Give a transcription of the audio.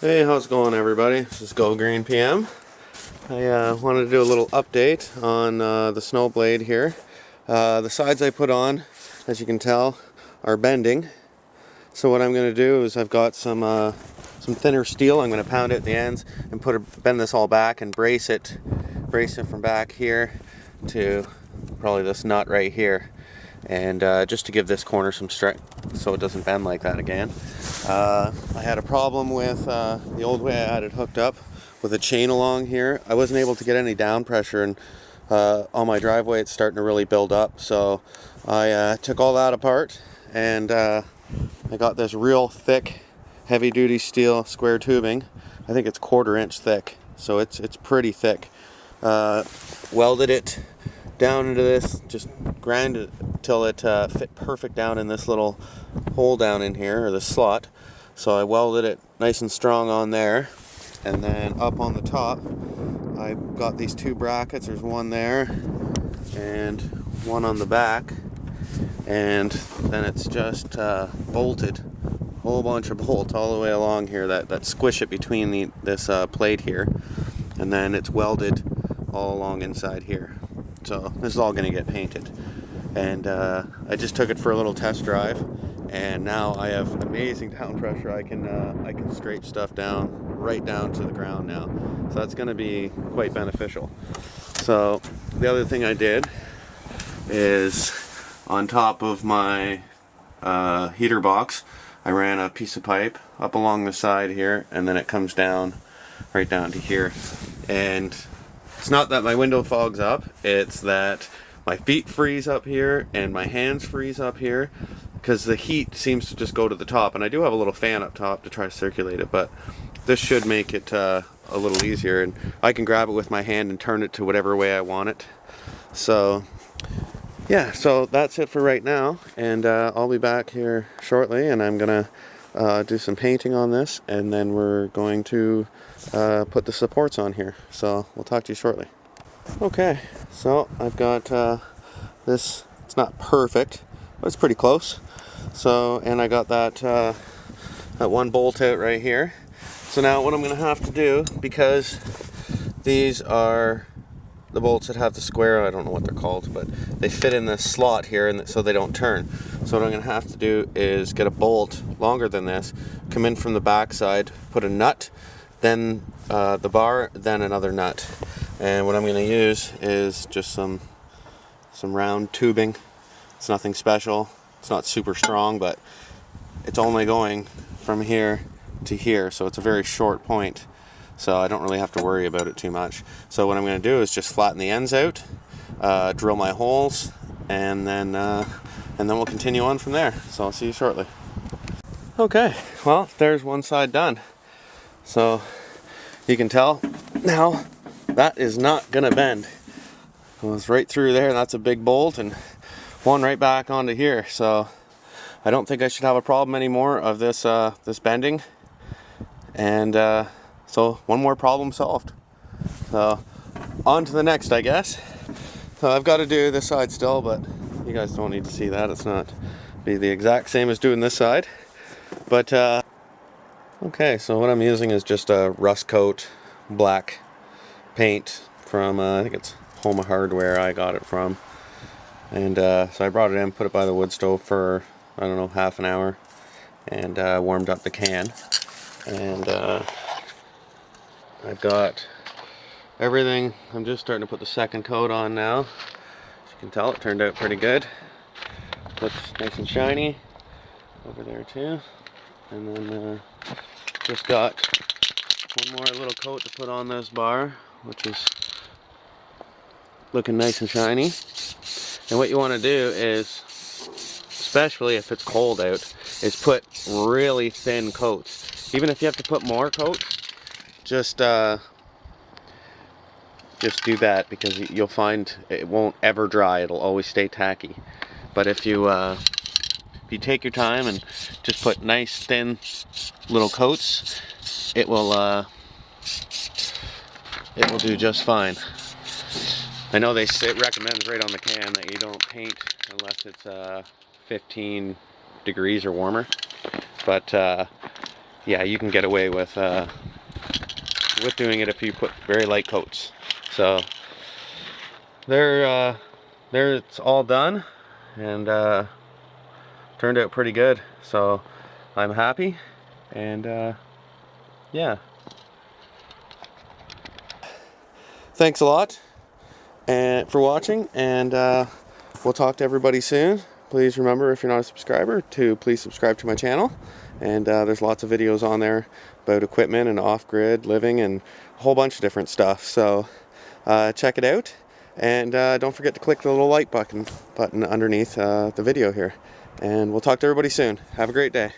Hey, how's it going, everybody? This is Go Green PM. I wanted to do a little update on the snow blade here. The sides I put on, as you can tell, are bending. So what I'm going to do is I've got some thinner steel. I'm going to pound it at the ends and bend this all back and brace it from back here to probably this nut right here, and just to give this corner some strength so it doesn't bend like that again. I had a problem with the old way I had it hooked up with a chain along here. I wasn't able to get any down pressure, and on my driveway it's starting to really build up, so I took all that apart, and I got this real thick heavy duty steel square tubing. I think it's 1/4 inch thick, so it's pretty thick. Welded it down into this, just grind it till it fit perfect down in this little hole down in here, or the slot. So I welded it nice and strong on there, and then up on the top I got these 2 brackets. There's one there and one on the back, and then it's just bolted, a whole bunch of bolts all the way along here that squish it between this plate here, and then it's welded all along inside here. So this is all going to get painted, and I just took it for a little test drive, and now I have amazing down pressure. I can scrape stuff down right down to the ground now, so that's going to be quite beneficial. So the other thing I did is, on top of my heater box, I ran a piece of pipe up along the side here, and then it comes down right down to here. And it's not that my window fogs up, it's that my feet freeze up here and my hands freeze up here, because the heat seems to just go to the top. And I do have a little fan up top to try to circulate it, but this should make it a little easier, and I can grab it with my hand and turn it to whatever way I want it. So yeah, so that's it for right now, and I'll be back here shortly, and I'm gonna do some painting on this, and then we're going to put the supports on here. So we'll talk to you shortly. Okay, so I've got this. It's not perfect, but it's pretty close. So, and I got that one bolt out right here. So now what I'm gonna have to do, because these are the bolts that have the square, I don't know what they're called, but they fit in this slot here, and so they don't turn. So what I'm going to have to do is get a bolt longer than this, come in from the back side, put a nut, then the bar, then another nut. And what I'm going to use is just some round tubing. It's nothing special. It's not super strong, but it's only going from here to here, so it's a very short point. So I don't really have to worry about it too much. So what I'm going to do is just flatten the ends out, drill my holes, and then we'll continue on from there. So I'll see you shortly. Okay, well, there's one side done. So you can tell now that is not going to bend. It was right through there, and that's a big bolt, and one right back onto here. So I don't think I should have a problem anymore of this bending. And so one more problem solved. So on to the next, I guess. So I've got to do this side still, but you guys don't need to see that. It's not be the exact same as doing this side. But okay, so what I'm using is just a rust coat black paint from I think it's Home Hardware I got it from. And so I brought it in, put it by the wood stove for, I don't know, half an hour, and warmed up the can. And I've got everything. I'm just starting to put the second coat on now. As you can tell, it turned out pretty good. Looks nice and shiny over there too. And then just got one more little coat to put on this bar, which is looking nice and shiny. And what you want to do is, especially if it's cold out, is put really thin coats. Even if you have to put more coats, just do that, because you'll find it won't ever dry. It'll always stay tacky. But if you take your time and just put nice thin little coats, it will do just fine. I know it recommends right on the can that you don't paint unless it's 15 degrees or warmer, but yeah, you can get away with doing it if you put very light coats. So there it's all done, and turned out pretty good. So I'm happy, and yeah. Thanks a lot for watching, and we'll talk to everybody soon. Please remember, if you're not a subscriber, to please subscribe to my channel. And there's lots of videos on there about equipment and off-grid living and a whole bunch of different stuff. So check it out, and don't forget to click the little like button underneath the video here. And we'll talk to everybody soon. Have a great day.